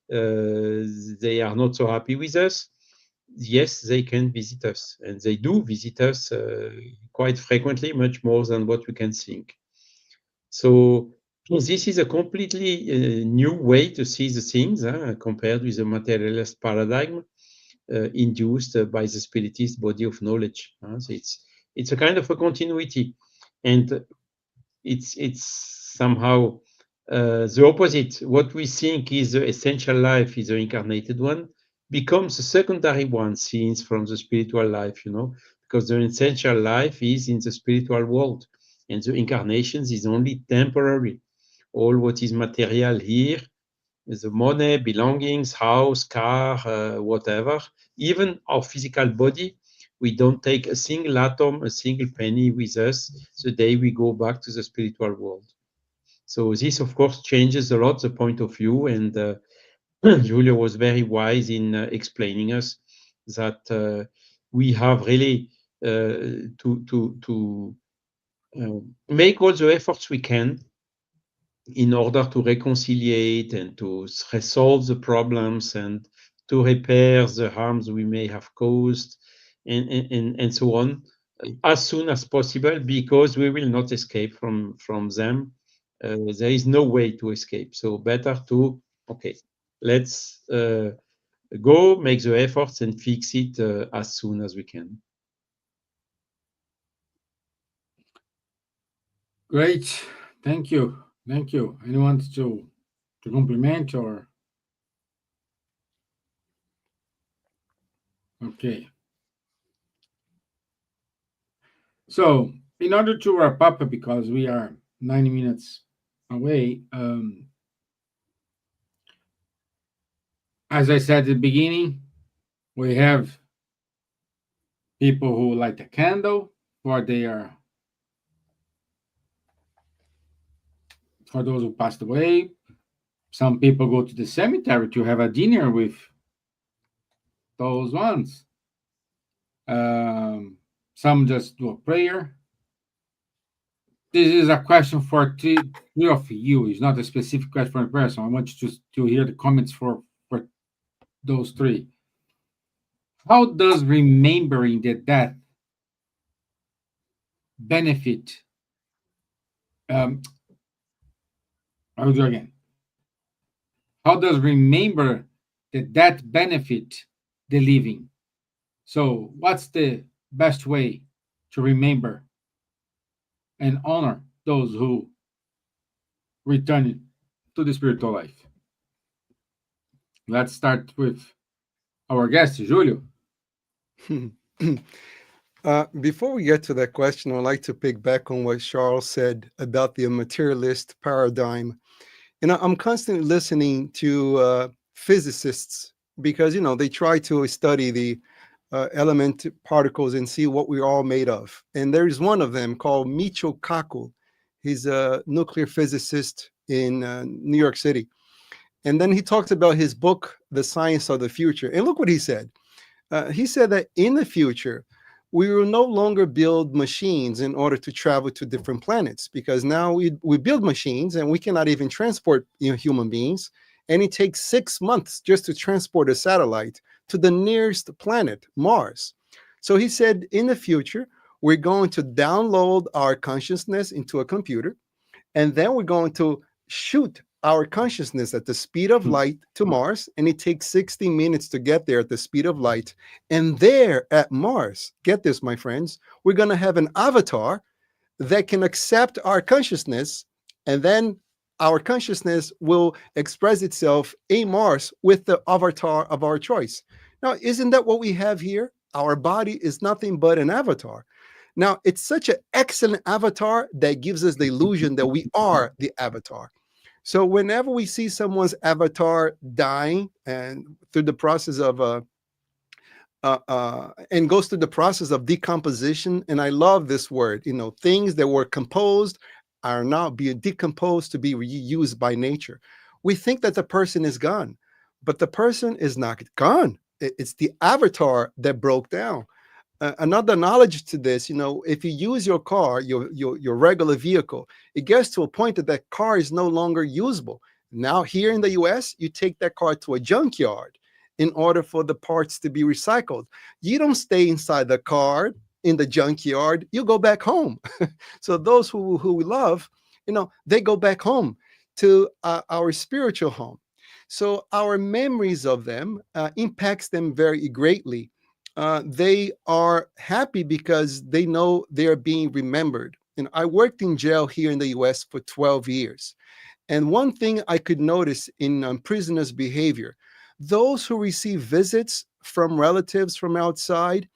S4: they are not so happy with us. Yes, they can visit us, and they do visit us quite frequently, much more than what we can think. So this is a completely new way to see the things, compared with the materialist paradigm induced by the spiritist body of knowledge. So it's a kind of a continuity, and it's somehow the opposite. What we think is the essential life is the incarnated one becomes a secondary one seen from the spiritual life, because the essential life is in the spiritual world, and the incarnations is only temporary. All what is material here is the money, belongings, house, car, whatever, even our physical body. We don't take a single atom, a single penny with us the day we go back to the spiritual world. So this, of course, changes a lot the point of view, and Julia was very wise in explaining us that we have really to make all the efforts we can in order to reconciliate and to resolve the problems and to repair the harms we may have caused, and so on, as soon as possible, because we will not escape from them. There is no way to escape. So better to, okay, let's go make the efforts and fix it as soon as we can.
S1: Great. Thank you. Thank you. Anyone to compliment or? Okay. So, in order to wrap up, because we are 90 minutes away, as I said at the beginning, we have people who light a candle for those who passed away. Some people go to the cemetery to have a dinner with those ones. Some just do a prayer. This is a question for three of you. It's not a specific question for a person. I want you to hear the comments for those three. How does remembering the death benefit? I will do again. How does remember the death benefit the living? So, what's the best way to remember and honor those who return to the spiritual life? Let's start with our guest, Julio.
S3: Before we get to that question, I'd like to pick back on what Charles said about the materialist paradigm. I'm constantly listening to physicists because, they try to study the element particles and see what we're all made of. And there's one of them called Michio Kaku. He's a nuclear physicist in New York City. And then he talks about his book, The Science of the Future. And look what he said. He said that in the future, we will no longer build machines in order to travel to different planets, because now we build machines and we cannot even transport human beings. And it takes 6 months just to transport a satellite to the nearest planet, Mars. So he said, in the future, we're going to download our consciousness into a computer, and then we're going to shoot our consciousness at the speed of light to Mars, and it takes 60 minutes to get there at the speed of light. And there at Mars, get this, my friends, we're going to have an avatar that can accept our consciousness, and then our consciousness will express itself in Mars with the avatar of our choice. Now, isn't that what we have here? Our body is nothing but an avatar. Now, it's such an excellent avatar that gives us the illusion that we are the avatar. So whenever we see someone's avatar dying and through the process of and goes through the process of decomposition, and I love this word, things that were composed are now being decomposed to be reused by nature. We think that the person is gone, but the person is not gone. It's the avatar that broke down. Another knowledge to this, if you use your car, your regular vehicle, it gets to a point that that car is no longer usable. Now here in the US, you take that car to a junkyard in order for the parts to be recycled. You don't stay inside the car in the junkyard, you go back home. So those who we love, they go back home to our spiritual home. So our memories of them impacts them very greatly. They are happy because they know they are being remembered. And I worked in jail here in the US for 12 years. And one thing I could notice in prisoners' behavior, those who receive visits from relatives from outside,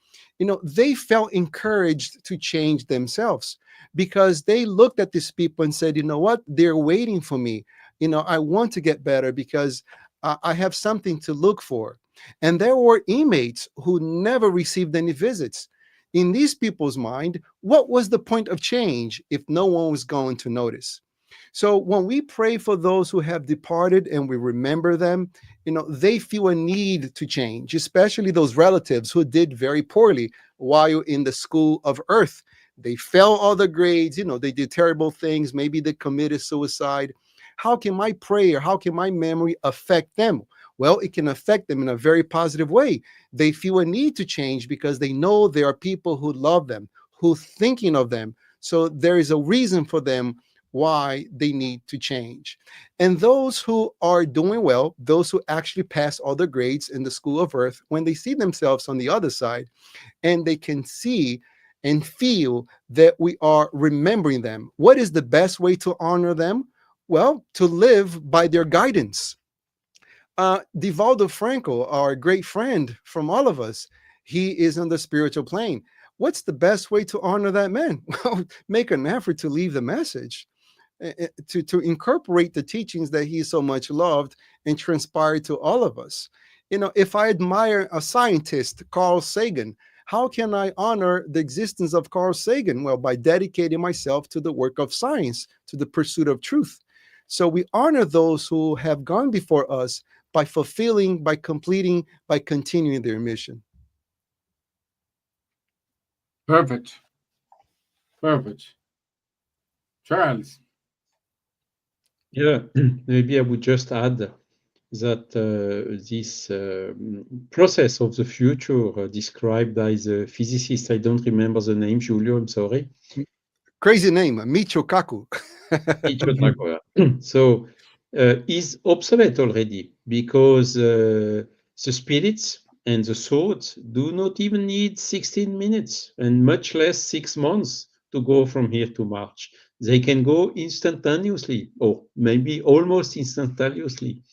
S3: they felt encouraged to change themselves because they looked at these people and said, you know what, they're waiting for me. I want to get better because I have something to look for. And there were inmates who never received any visits. In these people's mind, what was the point of change if no one was going to notice? So when we pray for those who have departed and we remember them, they feel a need to change, especially those relatives who did very poorly while in the school of earth. They failed all the grades, they did terrible things. Maybe they committed suicide. How can my prayer, how can my memory affect them? Well, it can affect them in a very positive way. They feel a need to change because they know there are people who love them, who are thinking of them. So there is a reason for them why they need to change. And those who are doing well, those who actually pass all the grades in the school of earth, when they see themselves on the other side and they can see and feel that we are remembering them, what is the best way to honor them? Well, to live by their guidance. Divaldo Franco, our great friend from all of us, he is on the spiritual plane. What's the best way to honor that man? Well, make an effort to leave the message, to incorporate the teachings that he so much loved and transpired to all of us. If I admire a scientist, Carl Sagan, how can I honor the existence of Carl Sagan? Well, by dedicating myself to the work of science, to the pursuit of truth. So we honor those who have gone before us by fulfilling, by completing, by continuing their mission.
S1: Perfect. Perfect. Charles.
S4: Yeah, maybe I would just add that this process of the future described by the physicist, I don't remember the name, Giulio, I'm sorry.
S3: Crazy name, Michio Kaku.
S4: Michio Kaku. So is obsolete already because the spirits and the souls do not even need 16 minutes and much less 6 months to go from here to March. They can go instantaneously or maybe almost instantaneously.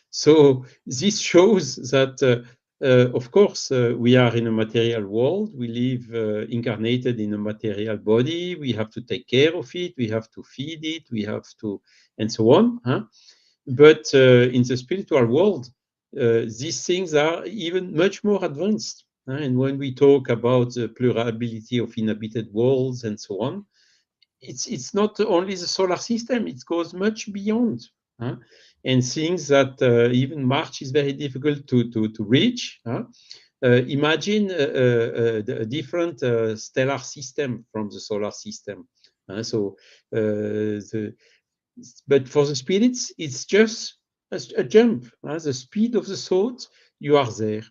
S4: So this shows that, of course, we are in a material world. We live incarnated in a material body. We have to take care of it. We have to feed it. We have to, and so on. Huh? But in the spiritual world, these things are even much more advanced. And when we talk about the plurality of inhabited worlds and so on, it's not only the solar system, it goes much beyond. And things that even March is very difficult to reach. Imagine a different stellar system from the solar system. But for the spirits, it's just a jump. The speed of the thought, you are there.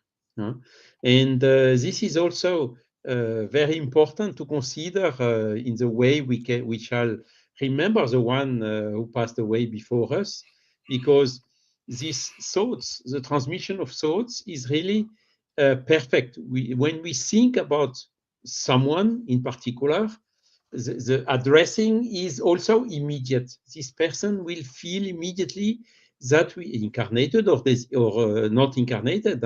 S4: And this is also very important to consider in the way we shall remember the one who passed away before us, because these thoughts, the transmission of thoughts, is really perfect. When we think about someone in particular, the addressing is also immediate. This person will feel immediately that we incarnated or not incarnated,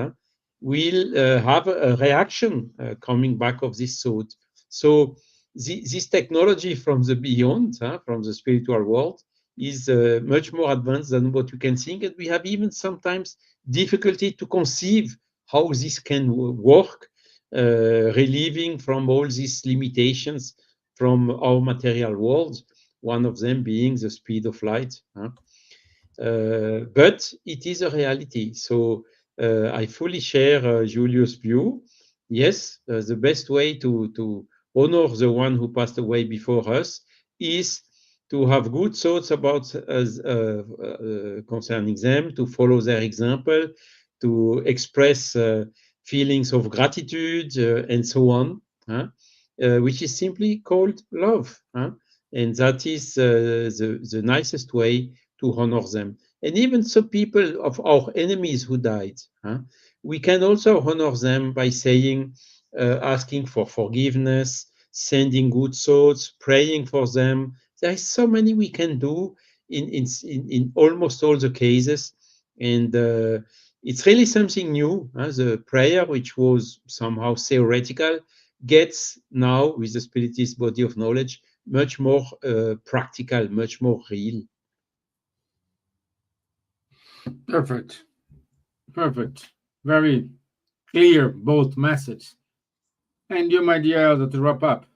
S4: will have a reaction coming back of this thought. So this technology from the beyond, from the spiritual world, is much more advanced than what you can think, and we have even sometimes difficulty to conceive how this can work, relieving from all these limitations from our material world, one of them being the speed of light. But it is a reality. So I fully share Julius' view. Yes, the best way to honor the one who passed away before us is to have good thoughts about us, concerning them, to follow their example, to express feelings of gratitude, and so on, which is simply called love. And that is the nicest way to honor them. And even some people of our enemies who died, we can also honor them by saying, asking for forgiveness, sending good thoughts, praying for them. There is so many we can do in almost all the cases. And it's really something new. The prayer, which was somehow theoretical, gets now, with the Spiritist body of knowledge, much more practical, much more real.
S1: Perfect. Perfect. Very clear, both messages. And you, my dear Elsa, to wrap up.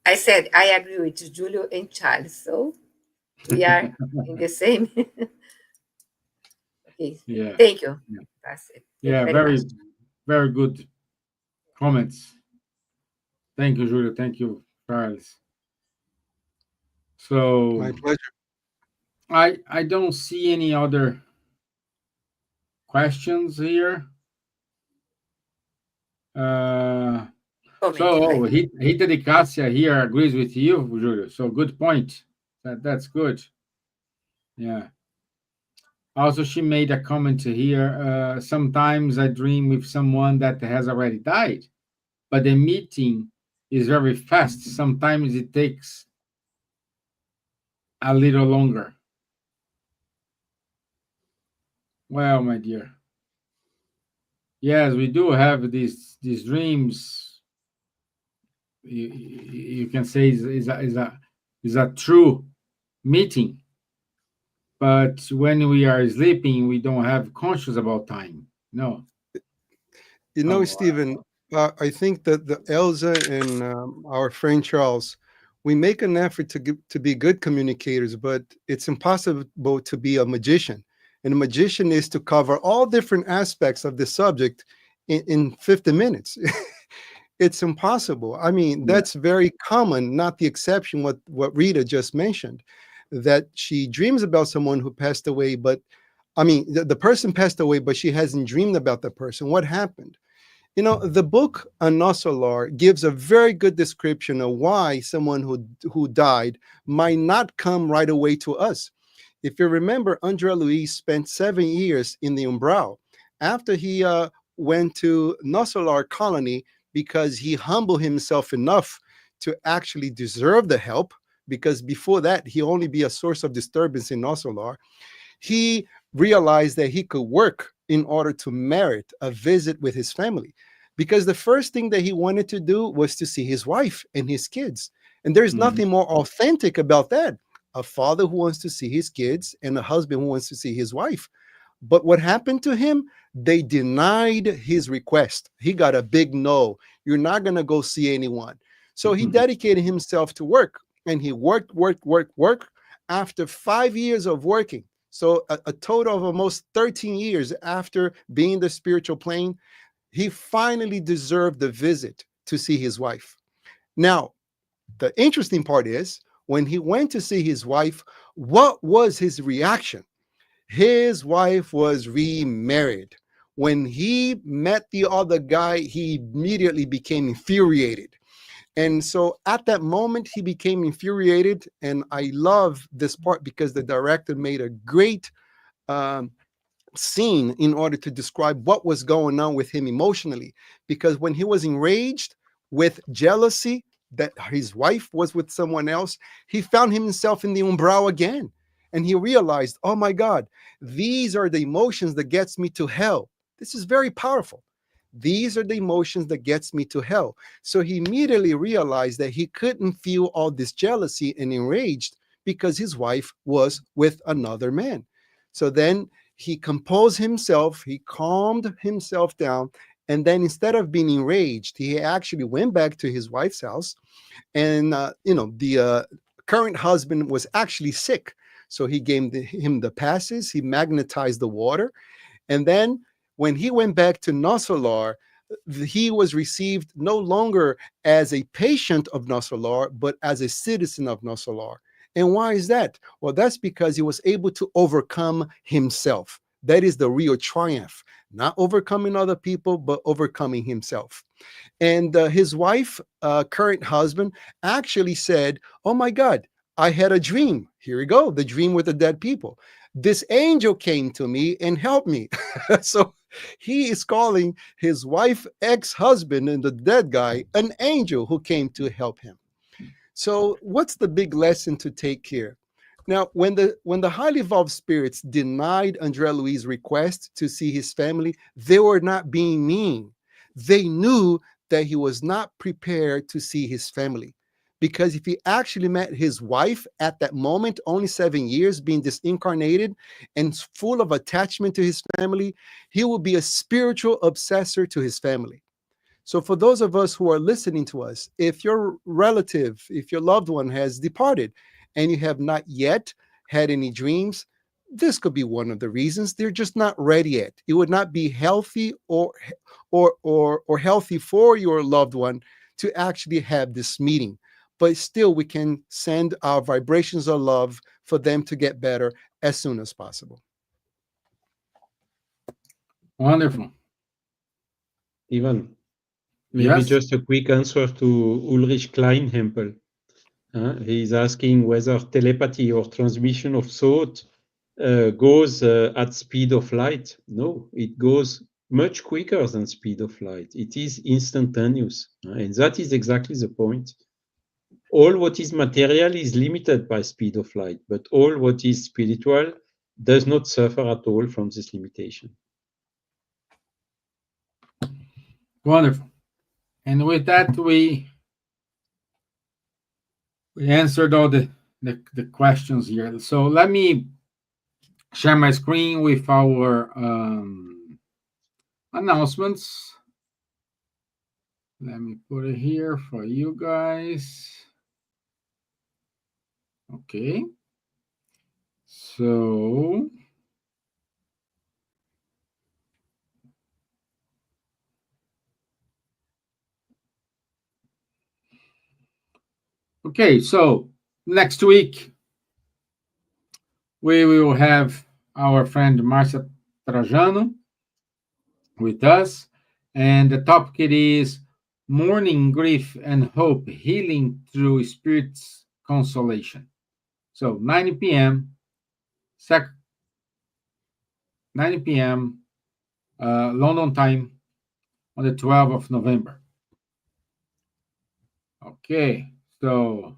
S2: I said I agree with Julio and Charles, so we are in the same. Okay,
S1: Yeah.
S2: thank you.
S1: Yeah.
S2: That's it. Thank
S1: Yeah,
S2: you very much.
S1: very good comments. Thank you, Julio. Thank you, Charles. So
S3: My pleasure.
S1: I don't see any other questions here.
S2: Comment,
S1: So
S2: right?
S1: Rita de Cassia here agrees with you, Julio. So good point. That's good. Yeah. Also, she made a comment here. Sometimes I dream with someone that has already died, but the meeting is very fast. Sometimes it takes a little longer. Well, my dear, yes, we do have these dreams. You can say is a true meeting, but when we are sleeping, we don't have conscious about time. No.
S3: You know,
S1: Oh,
S3: Stephen, I think that the Elsa and our friend Charles, we make an effort to be good communicators, but it's impossible to be a magician. And a magician is to cover all different aspects of the subject in 50 minutes. It's impossible. I mean,
S1: yeah.
S3: that's very common, not the exception, what Rita just mentioned, that she dreams about someone who passed away, but I mean, the person passed away, but she hasn't dreamed about the person. What happened? You know, the book Anosolar gives a very good description of why someone who died might not come right away to us. If you remember, Andre Luis spent 7 years in the Umbral after he went to Nosolar colony because he humbled himself enough to actually deserve the help. Because before that, he only be a source of disturbance in Nosolar. He realized that he could work in order to merit a visit with his family, because the first thing that he wanted to do was to see his wife and his kids. And there's
S1: Mhm.
S3: nothing more authentic about that. A father who wants to see his kids and a husband who wants to see his wife. But what happened to him? They denied his request. He got a big no. You're not going to go see anyone. So he dedicated himself to work, and he worked. After 5 years of working, so a total of almost 13 years after being the spiritual plane, he finally deserved the visit to see his wife. Now, the interesting part is when he went to see his wife, what was his reaction? His wife was remarried. When he met the other guy, he immediately became infuriated. And so at that moment, he became infuriated. And I love this part because the director made a great um, scene in order to describe what was going on with him emotionally. Because when he was enraged with jealousy that his wife was with someone else, he found himself in the umbral again. And he realized, oh my God, these are the emotions that gets me to hell. This is very powerful. These are the emotions that gets me to hell. So he immediately realized that he couldn't feel all this jealousy and enraged because his wife was with another man. So then he composed himself, he calmed himself down, and then instead of being enraged, he actually went back to his wife's house. And the current husband was actually sick, so he gave him the passes. He magnetized the water, and then when he went back to Nosolar, he was received no longer as a patient of Nosolar, but as a citizen of Nosolar. And why is that? Well, that's because he was able to overcome himself. That is the real triumph, not overcoming other people, but overcoming himself. And his wife, current husband, actually said, "Oh my God, I had a dream. Here we go, the dream with the dead people. This angel came to me and helped me." So he is calling his wife, ex-husband, and the dead guy an angel who came to help him. So what's the big lesson to take here? Now, when the highly evolved spirits denied André Louis' request to see his family, they were not being mean. They knew that he was not prepared to see his family. Because if he actually met his wife at that moment, only 7 years being disincarnated and full of attachment to his family, he will be a spiritual obsessor to his family. So for those of us who are listening to us, if your relative, if your loved one has departed and you have not yet had any dreams, this could be one of the reasons. They're just not ready yet. It would not be healthy or healthy for your loved one to actually have this meeting. But still, we can send our vibrations of love for them to get better as soon as possible.
S1: Wonderful.
S4: Ivan, maybe
S1: Yes.
S4: just a quick answer to Ulrich Kleinhempel. He's asking whether telepathy or transmission of thought goes at speed of light. No, it goes much quicker than speed of light. It is instantaneous, and that is exactly the point. All what is material is limited by speed of light, but all what is spiritual does not suffer at all from this limitation.
S1: Wonderful. And with that, we answered all the questions here. So let me share my screen with our announcements. Let me put it here for you guys. Okay. So okay, so next week we will have our friend Marcia Trajano with us, and the topic is mourning, grief, and hope, healing through spirit's consolation. So 9 p.m. 9 p.m. London time on the 12th of November. Okay, so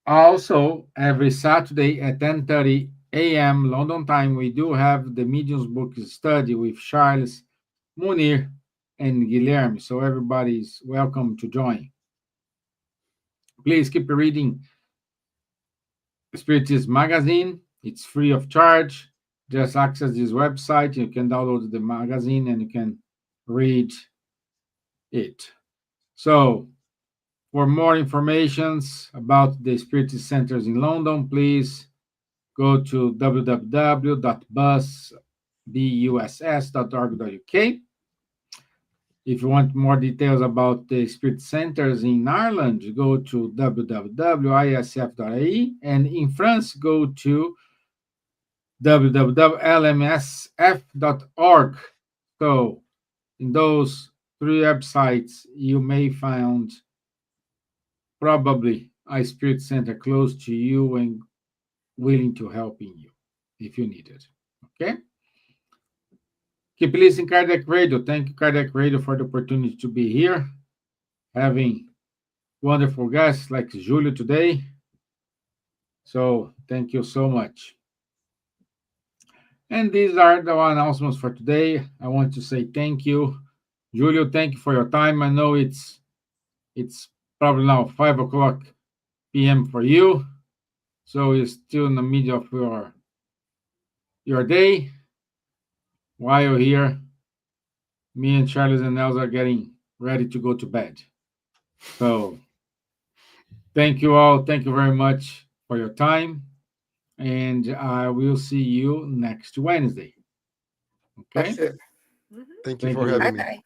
S1: also every Saturday at 10:30 a.m. London time, we do have the Mediums book study with Charles, Munir, and Guilherme. So everybody's welcome to join. Please keep reading Spiritist magazine. It's free of charge. Just access this website. You can download the magazine and you can read it. So for more informations about the Spiritist centers in London, please go to www.buss.org.uk. If you want more details about the Spirit Centers in Ireland, go to www.isf.ie, and in France, go to www.lmsf.org. So, in those three websites, you may find probably a Spirit Center close to you and willing to helping you if you need it. Okay? Keep listening, Cardiac Radio. Thank you, Cardiac Radio, for the opportunity to be here, having wonderful guests like Julio today. So thank you so much. And these are the announcements for today. I want to say thank you, Julio. Thank you for your time. I know it's probably now 5 o'clock p.m. for you, so you're still in the middle of your day. While you're here, me and Charles and Elsa are getting ready to go to bed. So thank you all. Thank you very much for your time. And I will see you next Wednesday.
S2: For
S1: Okay?
S2: sure. Mhm.
S3: Thank you
S1: Thank
S3: for
S1: you.
S3: having me.
S2: Bye-bye.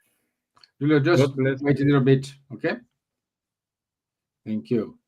S1: Julio, just
S4: God bless.
S1: wait a little bit. Okay? Thank you.